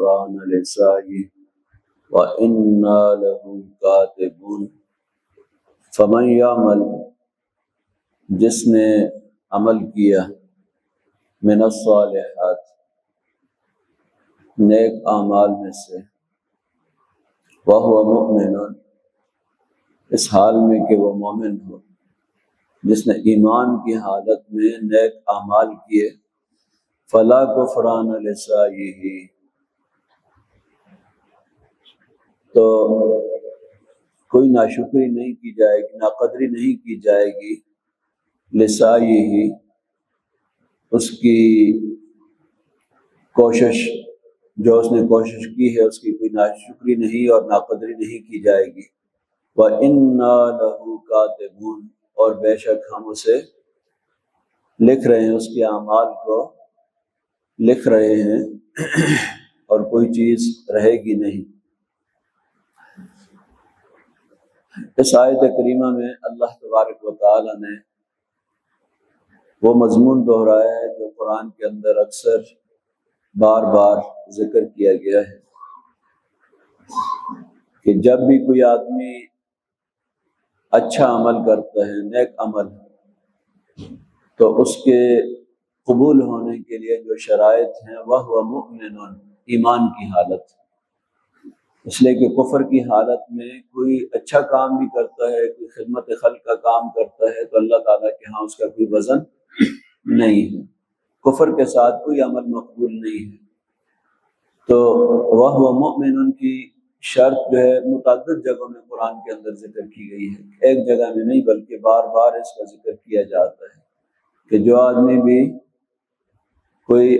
غفران لسعيه وإنا له كاتبون۔ فمن يعمل، جس نے عمل کیا، من الصالحات، نیک اعمال میں سے، وهو مؤمن، اس حال میں کہ وہ مومن ہو، جس نے ایمان کی حالت میں نیک اعمال کیے، فلا کفران لسعیہ، تو کوئی ناشکری نہیں کی جائے گی، ناقدری نہیں کی جائے گی، لسعیہ، اس کی کوشش، جو اس نے کوشش کی ہے اس کی کوئی ناشکری نہیں اور ناقدری نہیں کی جائے گی۔ وَإِنَّا لَهُ كَاتِبُونَ، اور بے شک ہم اسے لکھ رہے ہیں، اس کے اعمال کو لکھ رہے ہیں، اور کوئی چیز رہے گی نہیں۔ اس آیت کریمہ میں اللہ تبارک و تعالی نے وہ مضمون دہرایا ہے جو قرآن کے اندر اکثر بار بار ذکر کیا گیا ہے کہ جب بھی کوئی آدمی اچھا عمل کرتا ہے، نیک عمل، تو اس کے قبول ہونے کے لیے جو شرائط ہیں وہ مؤمن، ایمان کی حالت، اس لیے کہ کفر کی حالت میں کوئی اچھا کام بھی کرتا ہے، کوئی خدمت خلق کا کام کرتا ہے، تو اللہ تعالیٰ کے ہاں اس کا کوئی وزن نہیں ہے، کفر کے ساتھ کوئی عمل مقبول نہیں ہے۔ تو وہ مؤمن کی شرط جو ہے متعدد جگہوں میں قرآن کے اندر ذکر کی گئی ہے، ایک جگہ میں نہیں بلکہ بار بار اس کا ذکر کیا جاتا ہے کہ جو آدمی بھی کوئی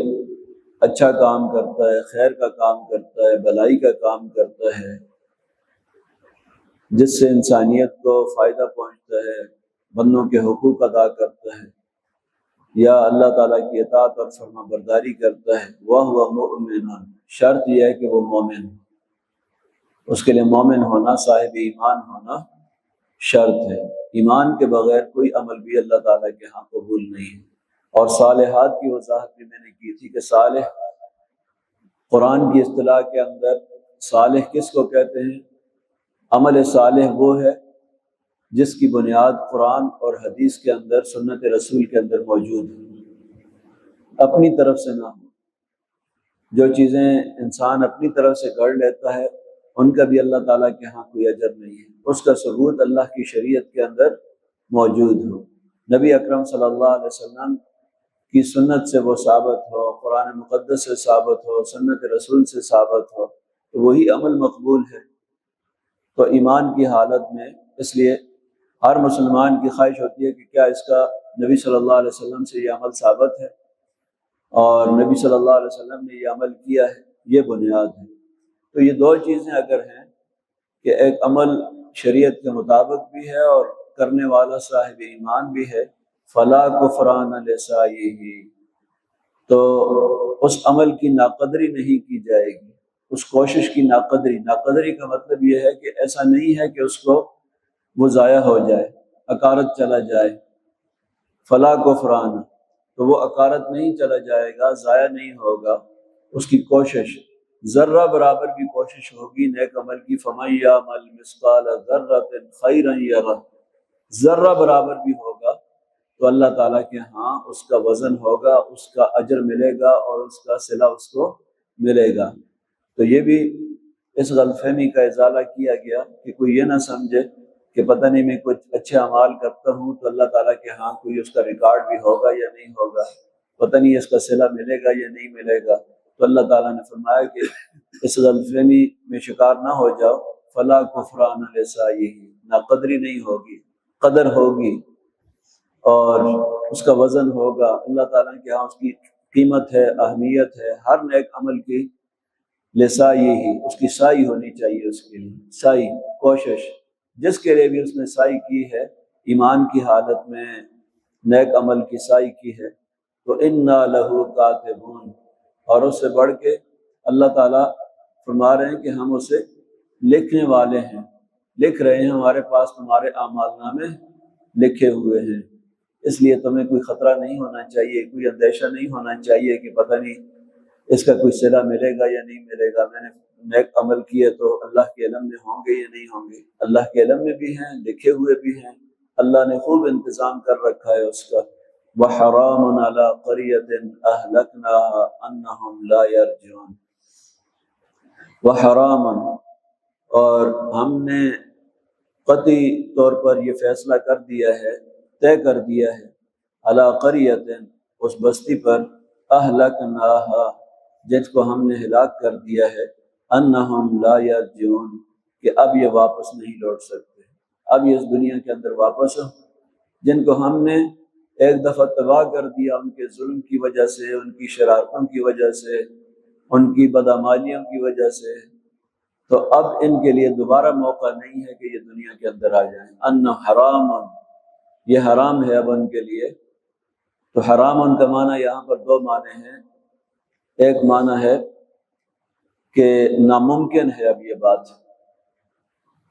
اچھا کام کرتا ہے، خیر کا کام کرتا ہے، بھلائی کا کام کرتا ہے، جس سے انسانیت کو فائدہ پہنچتا ہے، بندوں کے حقوق ادا کرتا ہے، یا اللہ تعالیٰ کی اطاعت اور فرما برداری کرتا ہے، وہ مؤمن، شرط یہ ہے کہ وہ مومن، اس کے لیے مومن ہونا، صاحب ایمان ہونا شرط ہے۔ ایمان کے بغیر کوئی عمل بھی اللہ تعالیٰ کے ہاں قبول نہیں ہے۔ اور صالحات کی وضاحت بھی میں نے کی تھی کہ صالح قرآن کی اصطلاح کے اندر صالح کس کو کہتے ہیں؟ عمل صالح وہ ہے جس کی بنیاد قرآن اور حدیث کے اندر، سنت رسول کے اندر موجود ہے، اپنی طرف سے نہ ہو۔ جو چیزیں انسان اپنی طرف سے گڑھ لیتا ہے ان کا بھی اللہ تعالیٰ کے ہاں کوئی اجر نہیں ہے، اس کا ثبوت اللہ کی شریعت کے اندر موجود ہو، نبی اکرم صلی اللہ علیہ وسلم کی سنت سے وہ ثابت ہو، قرآن مقدس سے ثابت ہو، سنت رسول سے ثابت ہو، تو وہی عمل مقبول ہے۔ تو ایمان کی حالت میں اس لیے ہر مسلمان کی خواہش ہوتی ہے کہ کیا اس کا نبی صلی اللہ علیہ وسلم سے یہ عمل ثابت ہے، اور نبی صلی اللہ علیہ وسلم نے یہ عمل کیا ہے، یہ بنیاد ہے۔ تو یہ دو چیزیں اگر ہیں کہ ایک عمل شریعت کے مطابق بھی ہے اور کرنے والا صاحب ایمان بھی ہے، فلا کفران لسعیہ، تو اس عمل کی ناقدری نہیں کی جائے گی، اس کوشش کی ناقدری کا مطلب یہ ہے کہ ایسا نہیں ہے کہ اس کو وہ ضائع ہو جائے، اکارت چلا جائے، فلا کفران، تو وہ اکارت نہیں چلا جائے گا، ضائع نہیں ہوگا، اس کی کوشش ذرہ برابر بھی کوشش ہوگی نیک عمل کی۔ فَمَن يَعْمَلْ مِثْقَالَ ذَرَّةٍ خَيْرًا يَرَهُ، ذرہ برابر بھی ہوگا تو اللہ تعالیٰ کے ہاں اس کا وزن ہوگا، اس کا اجر ملے گا اور اس کا صلہ اس کو ملے گا۔ تو یہ بھی اس غلط فہمی کا ازالہ کیا گیا کہ کوئی یہ نہ سمجھے کہ پتہ نہیں میں کچھ اچھے اعمال کرتا ہوں تو اللہ تعالیٰ کے ہاں کوئی اس کا ریکارڈ بھی ہوگا یا نہیں ہوگا، پتہ نہیں اس کا صلہ ملے گا یا نہیں ملے گا۔ تو اللہ تعالیٰ نے فرمایا کہ اس غلط فہمی میں شکار نہ ہو جاؤ، فلا کفران لسعیہ، ناقدری نہیں ہوگی، قدر ہوگی اور اس کا وزن ہوگا، اللہ تعالیٰ کے ہاں اس کی قیمت ہے، اہمیت ہے، ہر نیک عمل کی لسعیہ، اس کی سعی ہونی چاہیے، اس کے لیے سعی، کوشش، جس کے لیے بھی اس نے سعی کی ہے، ایمان کی حالت میں نیک عمل کی سعی کی ہے، تو اِنَّا لَهُ كَاتِبُونَ، اور اس سے بڑھ کے اللہ تعالیٰ فرما رہے ہیں کہ ہم اسے لکھنے والے ہیں، لکھ رہے ہیں، ہمارے پاس تمہارے اعمال نامے لکھے ہوئے ہیں، اس لیے تمہیں کوئی خطرہ نہیں ہونا چاہیے، کوئی اندیشہ نہیں ہونا چاہیے کہ پتہ نہیں اس کا کوئی صلہ ملے گا یا نہیں ملے گا، میں نے نیک عمل کیے تو اللہ کے علم میں ہوں گے یا نہیں ہوں گے، اللہ کے علم میں بھی ہیں، لکھے ہوئے بھی ہیں، اللہ نے خوب انتظام کر رکھا ہے اس کا۔ وَحَرَامٌ عَلَىٰ قَرْيَةٍ أَهْلَكْنَاهَا أَنَّهُمْ لَا يَرْجِعُونَ۔ وَحَرَامٌ، اور ہم نے قطعی طور پر یہ فیصلہ کر دیا ہے، طے کر دیا ہے، عَلَىٰ قَرْيَةٍ، اس بستی پر، أَهْلَكْنَاهَا، جس کو ہم نے ہلاک کر دیا ہے، أَنَّهُمْ لَا يَرْجِعُونَ، کہ اب یہ واپس نہیں لوٹ سکتے، اب یہ اس دنیا کے اندر واپس ہو، جن کو ہم نے ایک دفعہ تباہ کر دیا ان کے ظلم کی وجہ سے، ان کی شرارتوں کی وجہ سے، ان کی بدعمالیوں کی وجہ سے، تو اب ان کے لیے دوبارہ موقع نہیں ہے کہ یہ دنیا کے اندر آ جائیں۔ ان حرام، یہ حرام ہے اب ان کے لیے۔ تو حرام ان کا معنی یہاں پر دو معنی ہیں، ایک معنی ہے کہ ناممکن ہے، اب یہ بات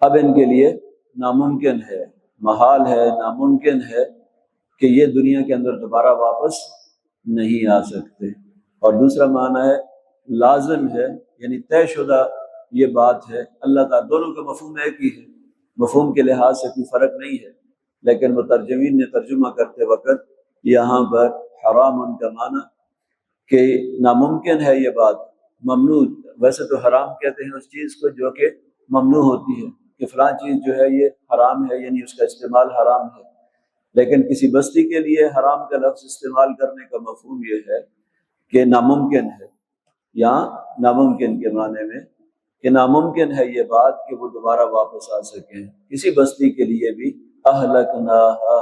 اب ان کے لیے ناممکن ہے، محال ہے، ناممکن ہے کہ یہ دنیا کے اندر دوبارہ واپس نہیں آ سکتے۔ اور دوسرا معنی ہے لازم ہے، یعنی طے شدہ یہ بات ہے۔ اللہ تعالیٰ، دونوں کا مفہوم ایک ہی ہے، مفہوم کے لحاظ سے کوئی فرق نہیں ہے، لیکن مترجمین نے ترجمہ کرتے وقت یہاں پر حرام ان کا معنی کہ ناممکن ہے یہ بات، ممنوع۔ ویسے تو حرام کہتے ہیں اس چیز کو جو کہ ممنوع ہوتی ہے، کہ فلاں چیز جو ہے یہ حرام ہے، یعنی اس کا استعمال حرام ہے، لیکن کسی بستی کے لیے حرام کا لفظ استعمال کرنے کا مفہوم یہ ہے کہ ناممکن ہے، یہاں ناممکن کے معنی میں کہ ناممکن ہے یہ بات کہ وہ دوبارہ واپس آ سکیں کسی بستی کے لیے بھی۔ اہلکناہا،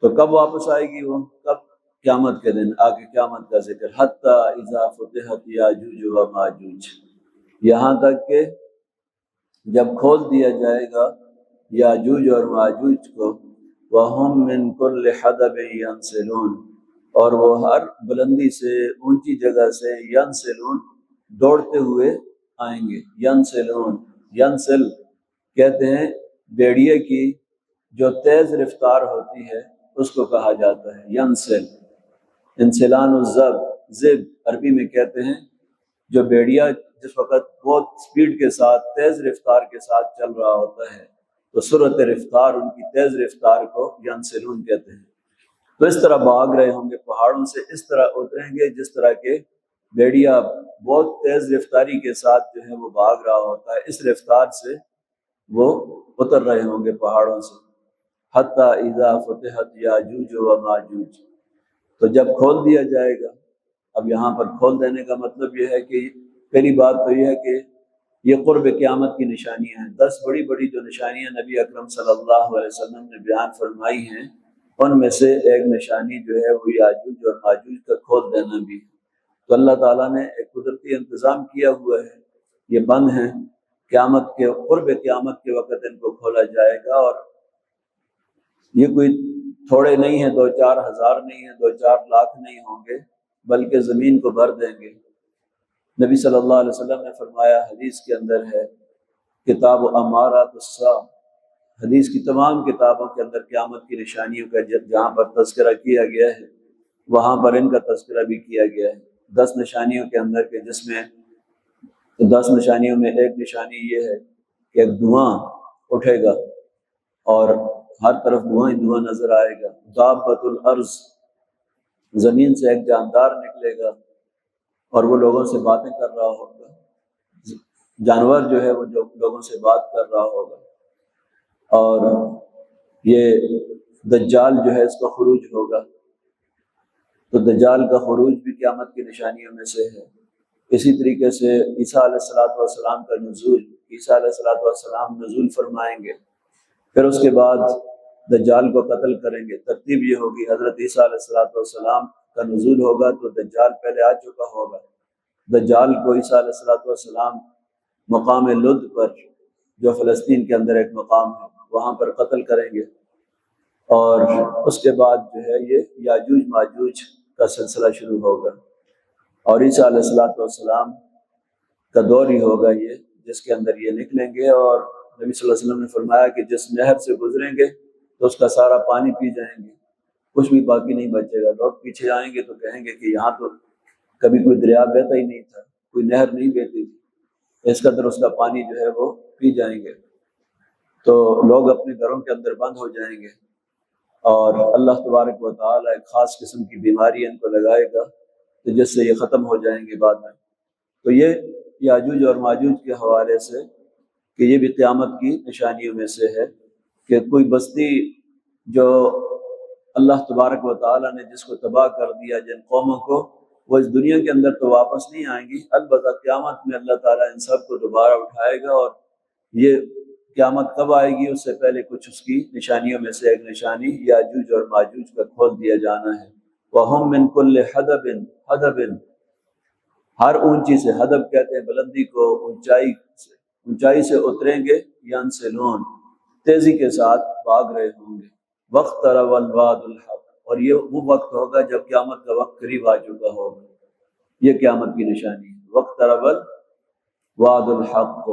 تو کب واپس آئے گی وہ؟ کب؟ قیامت کے دن، آگے قیامت کا ذکر، حتی اذا فتحت یاجوج و ماجوج، یہاں تک کہ جب کھول دیا جائے گا یاجوج اور ماجوج کو، وَهُم مِّن كُلِّ حَدَبٍ يَنْسِلُونَ، اور وہ ہر بلندی سے، اونچی جگہ سے، ینسلون، دوڑتے ہوئے آئیں گے۔ ینسلون، ینسل کہتے ہیں بیڑیے کی جو تیز رفتار ہوتی ہے اس کو کہا جاتا ہے ینسل۔ انسلان الزب، زب عربی میں کہتے ہیں جو بیڑیا جس وقت بہت سپیڈ کے ساتھ، تیز رفتار کے ساتھ چل رہا ہوتا ہے تو سرعت رفتار، ان کی تیز رفتار کو ینسلون کہتے ہیں۔ تو اس طرح بھاگ رہے ہوں گے پہاڑوں سے، اس طرح اتریں گے جس طرح کے بیڑیا بہت تیز رفتاری کے ساتھ جو ہے وہ بھاگ رہا ہوتا ہے، اس رفتار سے وہ اتر رہے ہوں گے پہاڑوں سے۔ حتی اذا فتحت یاجوج و ماجوج، تو جب کھول دیا جائے گا، اب یہاں پر کھول دینے کا مطلب یہ ہے کہ پہلی بات تو یہ ہے کہ یہ قرب قیامت کی نشانیاں ہیں۔ 10 بڑی بڑی جو نشانیاں نبی اکرم صلی اللہ علیہ وسلم نے بیان فرمائی ہیں، ان میں سے ایک نشانی جو ہے وہ یاجوج اور ماجوج کا کھول دینا بھی ہے۔ تو اللہ تعالیٰ نے ایک قدرتی انتظام کیا ہوا ہے، یہ بند ہیں، قیامت کے قرب قیامت کے وقت ان کو کھولا جائے گا، اور یہ کوئی تھوڑے نہیں ہیں، 2-4 ہزار نہیں ہیں، 2-4 لاکھ نہیں ہوں گے، بلکہ زمین کو بھر دیں گے۔ نبی صلی اللہ علیہ وسلم نے فرمایا، حدیث کے اندر ہے، کتاب امارات الساعہ، حدیث کی تمام کتابوں کے اندر قیامت کی نشانیوں کا جہاں پر تذکرہ کیا گیا ہے وہاں پر ان کا تذکرہ بھی کیا گیا ہے۔ 10 نشانیوں کے اندر کے جس میں 10 نشانیوں میں ایک نشانی یہ ہے کہ ایک دھواں اٹھے گا اور ہر طرف دھواں ہی دھواں نظر آئے گا۔ دابۃ الارض، زمین سے ایک جاندار نکلے گا اور وہ لوگوں سے باتیں کر رہا ہوگا، جانور جو ہے وہ جو لوگوں سے بات کر رہا ہوگا۔ اور یہ دجال جو ہے اس کا خروج ہوگا، تو دجال کا خروج بھی قیامت کی نشانیوں میں سے ہے۔ اسی طریقے سے عیسیٰ علیہ السلام کا نزول، عیسیٰ علیہ السلام نزول فرمائیں گے، پھر اس کے بعد دجال کو قتل کریں گے۔ ترتیب یہ ہوگی، حضرت عیسیٰ علیہ السلام کا نزول ہوگا تو دجال پہلے آ چکا ہوگا، دجال کو عیسیٰ علیہ السلام مقام لد پر، جو فلسطین کے اندر ایک مقام ہے، وہاں پر قتل کریں گے، اور اس کے بعد جو ہے یہ یاجوج ماجوج کا سلسلہ شروع ہوگا، اور عیسیٰ علیہ السلام کا دور ہی ہوگا یہ جس کے اندر یہ نکلیں گے۔ اور نبی صلی اللہ علیہ وسلم نے فرمایا کہ جس نہر سے گزریں گے تو اس کا سارا پانی پی جائیں گے، کچھ بھی باقی نہیں بچے گا۔ لوگ پیچھے آئیں گے تو کہیں گے کہ یہاں تو کبھی کوئی دریا بہتا ہی نہیں تھا، کوئی نہر نہیں بہتی تھی، اس قدر اس کا پانی جو ہے وہ پی جائیں گے تو لوگ اپنے گھروں کے اندر بند ہو جائیں گے، اور اللہ تبارک و تعالیٰ ایک خاص قسم کی بیماری ان کو لگائے گا تو جس سے یہ ختم ہو جائیں گے بعد میں۔ تو یہ یاجوج اور ماجوج کے حوالے سے کہ یہ بھی قیامت کی نشانیوں میں سے ہے کہ کوئی بستی جو اللہ تبارک و تعالیٰ نے جس کو تباہ کر دیا، جن قوموں کو، وہ اس دنیا کے اندر تو واپس نہیں آئیں گی، البتہ قیامت میں اللہ تعالیٰ ان سب کو دوبارہ اٹھائے گا، اور یہ قیامت کب آئے گی اس سے پہلے کچھ اس کی نشانیوں میں سے ایک نشانی یاجوج اور ماجوج کا کھول دیا جانا ہے۔ وَهُم مِّن كُلِّ حَدَبٍ، ہر اونچی سے، حدب کہتے ہیں بلندی کو، اونچائی سے اتریں گے، ینسلون، تیزی کے ساتھ بھاگ رہے ہوں گے۔ وَاقْتَرَبَ الْوَعْدُ الْحَقُّ، اور یہ وہ وقت ہوگا جب قیامت کا وقت قریب آ چکا ہوگا، یہ قیامت کی نشانی ہے۔ وَاقْتَرَبَ الْوَعْدُ الْحَقُّ،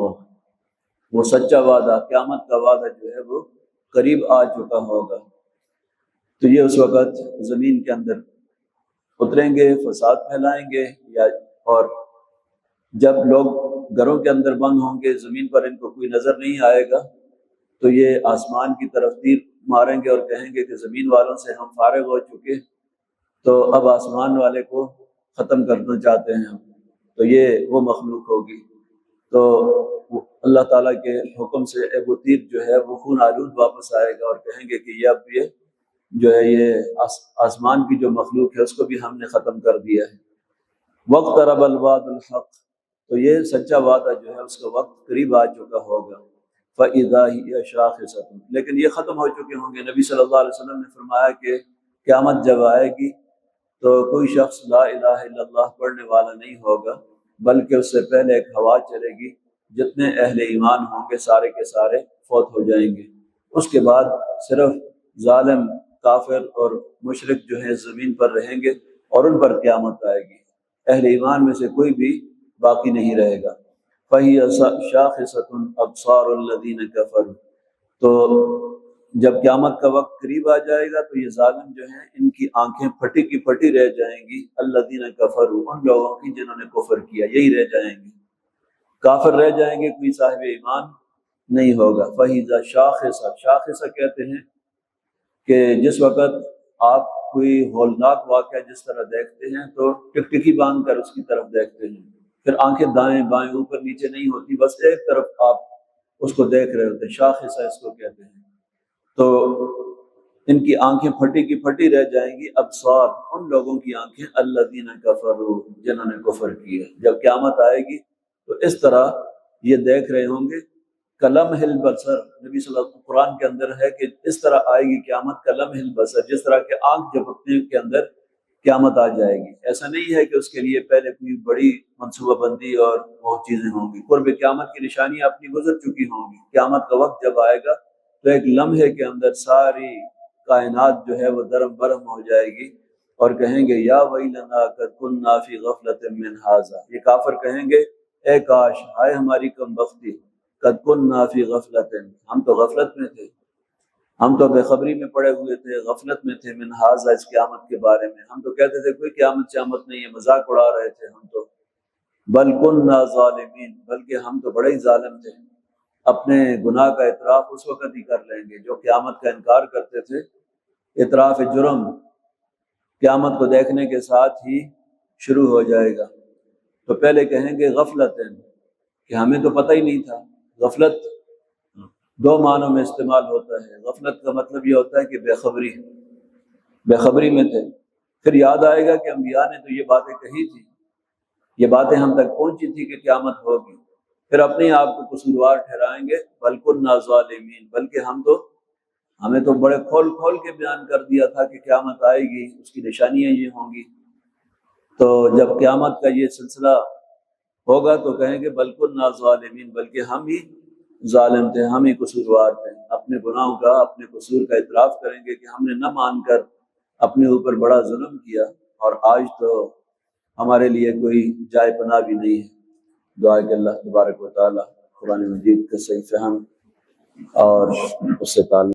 وہ سچا وعدہ، قیامت کا وعدہ جو ہے وہ قریب آ چکا ہوگا۔ تو یہ اس وقت زمین کے اندر اتریں گے، فساد پھیلائیں گے، اور جب لوگ گھروں کے اندر بند ہوں گے، زمین پر ان کو کوئی نظر نہیں آئے گا، تو یہ آسمان کی طرف تیر ماریں گے اور کہیں گے کہ زمین والوں سے ہم فارغ ہو چکے، تو اب آسمان والے کو ختم کرنا چاہتے ہیں ہم، تو یہ وہ مخلوق ہوگی۔ تو اللہ تعالیٰ کے حکم سے وہ تیر جو ہے وہ خون آلود واپس آئے گا، اور کہیں گے کہ اب یہ جو ہے یہ آسمان کی جو مخلوق ہے اس کو بھی ہم نے ختم کر دیا ہے۔ وَاقْتَرَبَ الْوَعْدُ الْحَقُّ، تو یہ سچا وعدہ جو ہے اس کا وقت قریب آ چکا ہوگا۔ فَإِذَا هِيَ شَاخِصَةٌ، لیکن یہ ختم ہو چکے ہوں گے۔ نبی صلی اللہ علیہ وسلم نے فرمایا کہ قیامت جب آئے گی تو کوئی شخص لا الہ الا اللہ پڑھنے والا نہیں ہوگا، بلکہ اس سے پہلے ایک ہوا چلے گی، جتنے اہل ایمان ہوں گے سارے کے سارے فوت ہو جائیں گے، اس کے بعد صرف ظالم، کافر اور مشرک جو ہیں زمین پر رہیں گے، اور ان پر قیامت آئے گی، اہل ایمان میں سے کوئی بھی باقی نہیں رہے گا۔ فَهِيَ شَاخِصَةٌ أَبْصَارُ الَّذِينَ كَفَرُوا، تو جب قیامت کا وقت قریب آ جائے گا تو یہ ظالم جو ہیں ان کی آنکھیں پھٹی کی پھٹی رہ جائیں گی، الَّذِينَ كَفَرُوا، ان لوگوں کی جنہوں نے کفر کیا، یہی رہ جائیں گے، کافر رہ جائیں گے، کوئی صاحب ایمان نہیں ہوگا۔ فَإِذَا شَاخِصَةٌ، شاخصہ کہتے ہیں کہ جس وقت آپ کوئی ہولناک واقعہ جس طرح دیکھتے ہیں تو ٹکٹکی باندھ کر اس کی طرف دیکھتے ہیں، پھر آنکھیں دائیں بائیں اوپر نیچے نہیں ہوتی، بس ایک طرف آپ اس کو دیکھ رہے ہوتے ہیں، شاخصہ اس کو کہتے ہیں۔ تو ان کی آنکھیں پھٹی کی پھٹی رہ جائیں گی، ابصار، ان لوگوں کی آنکھیں، الذین کفروا، جنہوں نے کفر کیا۔ جب قیامت آئے گی تو اس طرح یہ دیکھ رہے ہوں گے، کلمح البصر، نبی صلی اللہ علیہ وسلم قرآن کے اندر ہے کہ اس طرح آئے گی قیامت کلمح البصر، جس طرح کہ آنکھ جھپکنے کے اندر قیامت آ جائے گی۔ ایسا نہیں ہے کہ اس کے لیے پہلے کوئی بڑی منصوبہ بندی اور بہت چیزیں ہوں گی، قرب قیامت کی نشانیاں اپنی گزر چکی ہوں گی۔ قیامت کا وقت جب آئے گا تو ایک لمحے کے اندر ساری کائنات جو ہے وہ درم برہم ہو جائے گی، اور کہیں گے یا ویلنا قد کنا فی غفلۃ من ھذا، یہ کافر کہیں گے اے کاش، ہائے ہماری کم بختی، قد کنا فی غفلۃ، ہم تو غفلت میں تھے، ہم تو بے خبری میں پڑے ہوئے تھے، غفلت میں تھے، من ھذا، اس قیامت کے بارے میں، ہم تو کہتے تھے کوئی قیامت نہیں ہے، مذاق اڑا رہے تھے ہم تو، بل کنا ظالمین، بلکہ ہم تو بڑے ہی ظالم تھے۔ اپنے گناہ کا اعتراف اس وقت ہی کر لیں گے، جو قیامت کا انکار کرتے تھے، اعتراف جرم قیامت کو دیکھنے کے ساتھ ہی شروع ہو جائے گا۔ تو پہلے کہیں گے غفلت، کہ ہمیں تو پتہ ہی نہیں تھا۔ غفلت دو معنوں میں استعمال ہوتا ہے، غفلت کا مطلب یہ ہوتا ہے کہ بے خبری میں تھے، پھر یاد آئے گا کہ انبیاء نے تو یہ باتیں کہی تھی، یہ باتیں ہم تک پہنچی تھی کہ قیامت ہوگی، پھر اپنے آپ کو قصوروار ٹھہرائیں گے، بل کنا ظالمین، بلکہ ہمیں تو بڑے کھول کے بیان کر دیا تھا کہ قیامت آئے گی، اس کی نشانیاں یہ ہوں گی۔ تو جب قیامت کا یہ سلسلہ ہوگا تو کہیں گے بل کنا ظالمین، بلکہ ہم ہی ظالم تھے، ہم ہی قصوروار تھے، اپنے گناہوں کا، اپنے قصور کا اعتراف کریں گے کہ ہم نے نہ مان کر اپنے اوپر بڑا ظلم کیا، اور آج تو ہمارے لیے کوئی جائے پناہ بھی نہیں ہے۔ دعا کہ اللہ تبارک و تعالی قرآن مجید کا صحیح فہم اور اس سے تعلق